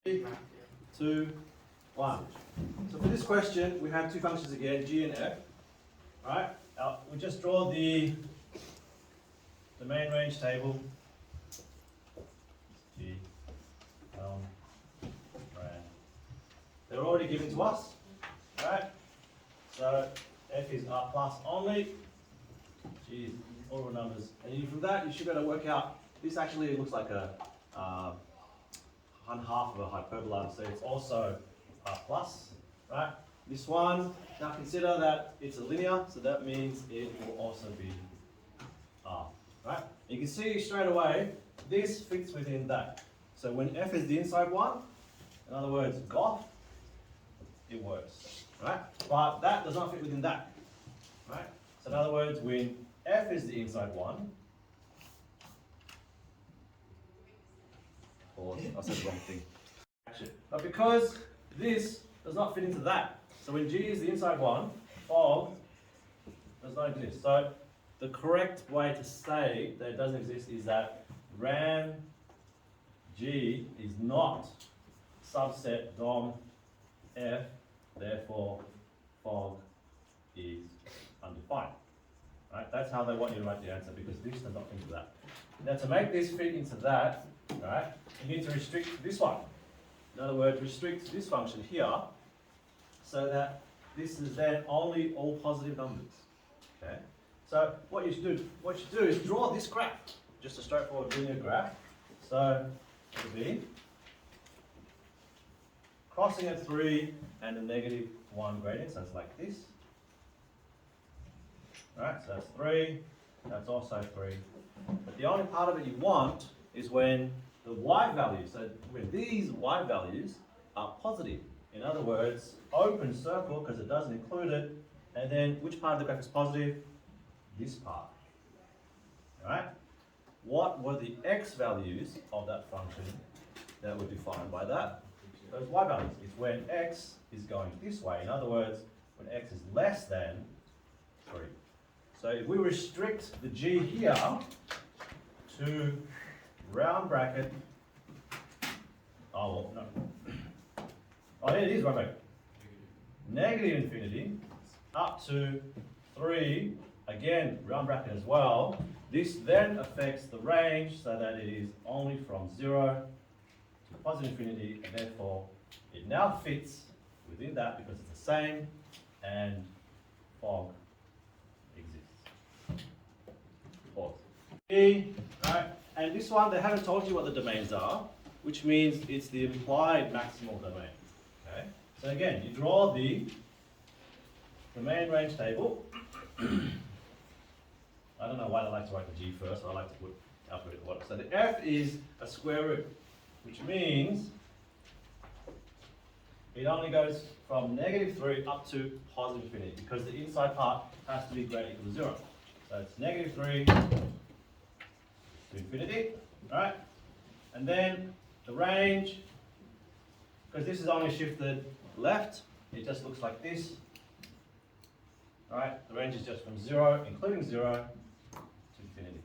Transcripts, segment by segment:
3, 2, 1. So for this question, we have two functions again, g and f. Right? We just draw the main range table. G, ran. They're already given to us. Right? So f is R plus only. G is all the numbers. And from that, you should be able to work out. This actually looks like a half of a hyperbola, so it's also R plus, right? This one, now consider that it's a linear, so that means it will also be R, right? You can see straight away, this fits within that. So when f is the inside one, in other words, goth, it works, right? But that does not fit within that, right? So in other words, when f is the inside one, or I said the wrong thing. But because this does not fit into that, so when g is the inside one, fog does not exist. So the correct way to say that it doesn't exist is that ran g is not subset dom f, therefore fog is undefined. Right? That's how they want you to write the answer, because this does not fit into that. Now to make this fit into that, right, you need to restrict this one. In other words, restrict this function here so that this is then only all positive numbers. Okay? So what you should do is draw this graph, just a straightforward linear graph. So it will be crossing at 3 and a -1 gradient, so it's like this. Right, so that's 3, that's also 3. But the only part of it you want is when the y values, so when these y values are positive. In other words, open circle, because it doesn't include it, and then which part of the graph is positive? This part. Alright? What were the x values of that function that were defined by that? Those y values. It's when x is going this way. In other words, when x is less than 3. So if we restrict the g here to round bracket, oh, well, no. Oh, yeah, it is round bracket. Negative infinity up to 3, again, round bracket as well. This then affects the range so that it is only from 0 to positive infinity, and therefore it now fits within that because it's the same, and fog exists. Pause. Right? And this one, they haven't told you what the domains are, which means it's the implied maximal domain. Okay? So again, you draw the domain range table. I don't know why I like to write the g first, I like to put alphabet order. So the f is a square root, which means it only goes from -3 up to positive infinity, because the inside part has to be greater than 0. So it's -3 to infinity, right? And then the range, because this is only shifted left, it just looks like this. Right? The range is just from 0, including 0, to infinity.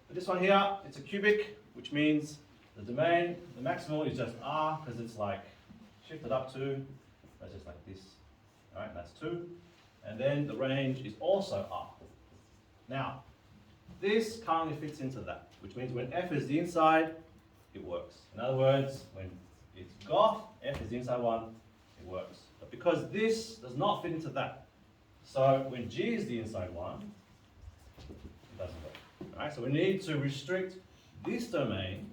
But this one here, it's a cubic, which means the domain, the maximal is just R, because it's like shifted up to, that's just like this. Alright, that's 2. And then the range is also R. Now, this currently fits into that, which means when f is the inside, it works. In other words, when it's goth, f is the inside one, it works. But because this does not fit into that, so when g is the inside one, it doesn't work. Alright, so we need to restrict this domain,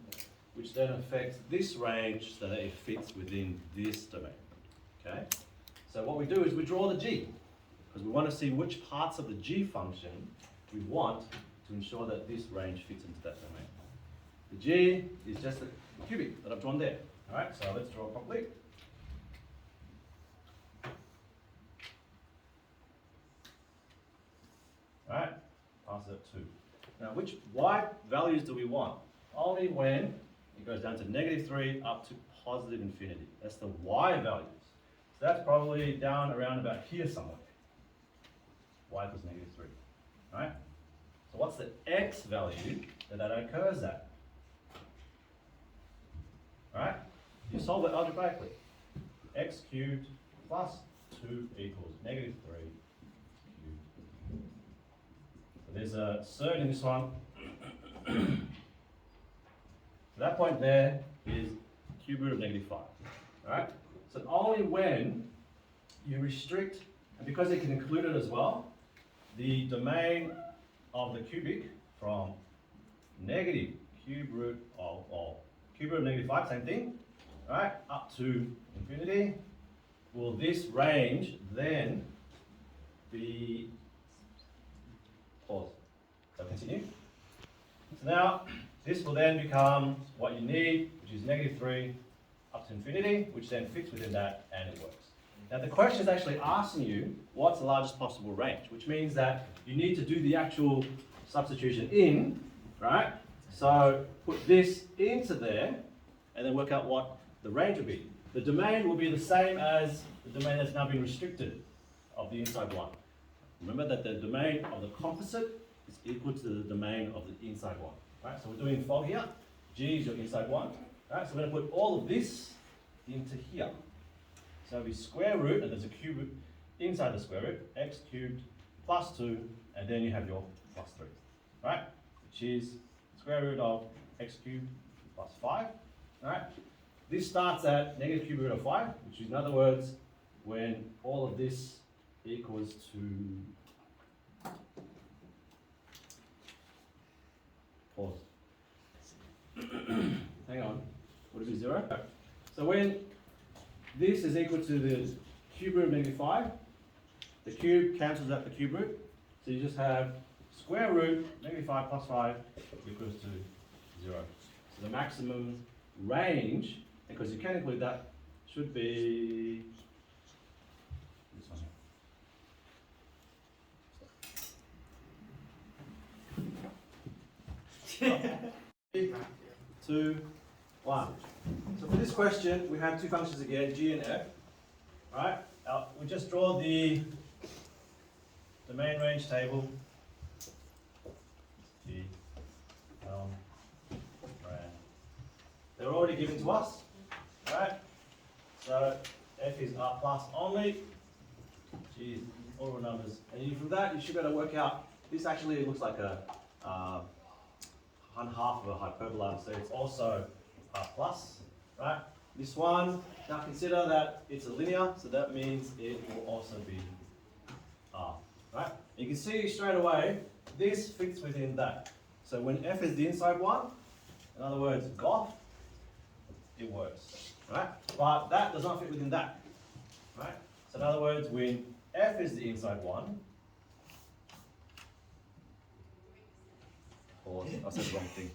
which then affects this range so that it fits within this domain. Okay? So what we do is we draw the g, because we want to see which parts of the g function we want to ensure that this range fits into that domain. The g is just the cubic that I've drawn there. Alright, so let's draw it properly. Alright, pass it 2. Now which y values do we want? Only when it goes down to -3 up to positive infinity. That's the y values. So that's probably down around about here somewhere. Y equals -3. Alright? So what's the x value that occurs at? Alright? you solve it algebraically. X cubed plus 2 equals negative 3 cubed. So there's a surd in this one. So that point there is cube root of negative 5. Alright? So only when you restrict, and because it can include it as well, the domain of the cubic from negative cube root of negative 5, same thing, right, up to infinity, will this range then be, pause, so continue. So now, this will then become what you need, which is negative 3 up to infinity, which then fits within that, and it works. Now the question is actually asking you, what's the largest possible range? Which means that you need to do the actual substitution in, right? So put this into there, and then work out what the range will be. The domain will be the same as the domain that's now been restricted of the inside one. Remember that the domain of the composite is equal to the domain of the inside one. Right? So we're doing fog here. G is your inside one. Right? So we're going to put all of this into here. So we square root, and there's a cube root inside the square root, x cubed plus 2, and then you have your plus 3. Right? Which is square root of x cubed plus 5. Right? This starts at negative cube root of 5, which is in other words, when all of this equals to, pause. Hang on, would it be 0? So when this is equal to the cube root of negative 5, the cube cancels out the cube root, so you just have square root negative 5 plus 5 equals to 0. So the maximum range, because you can include that, should be this one here. 2, 1. So for this question, we have two functions again, g and f. Right? We just draw the domain range table. G, they're already given to us, right? So f is r plus only. G is all the numbers, and from that you should be able to work out. This actually looks like a half of a hyperbola, so it's also r plus, right? This one, now consider that it's a linear, so that means it will also be r, right? You can see straight away, this fits within that. So when f is the inside one, in other words, goth, it works, right? But that does not fit within that, right? So in other words, when f is the inside one, or I said the wrong thing.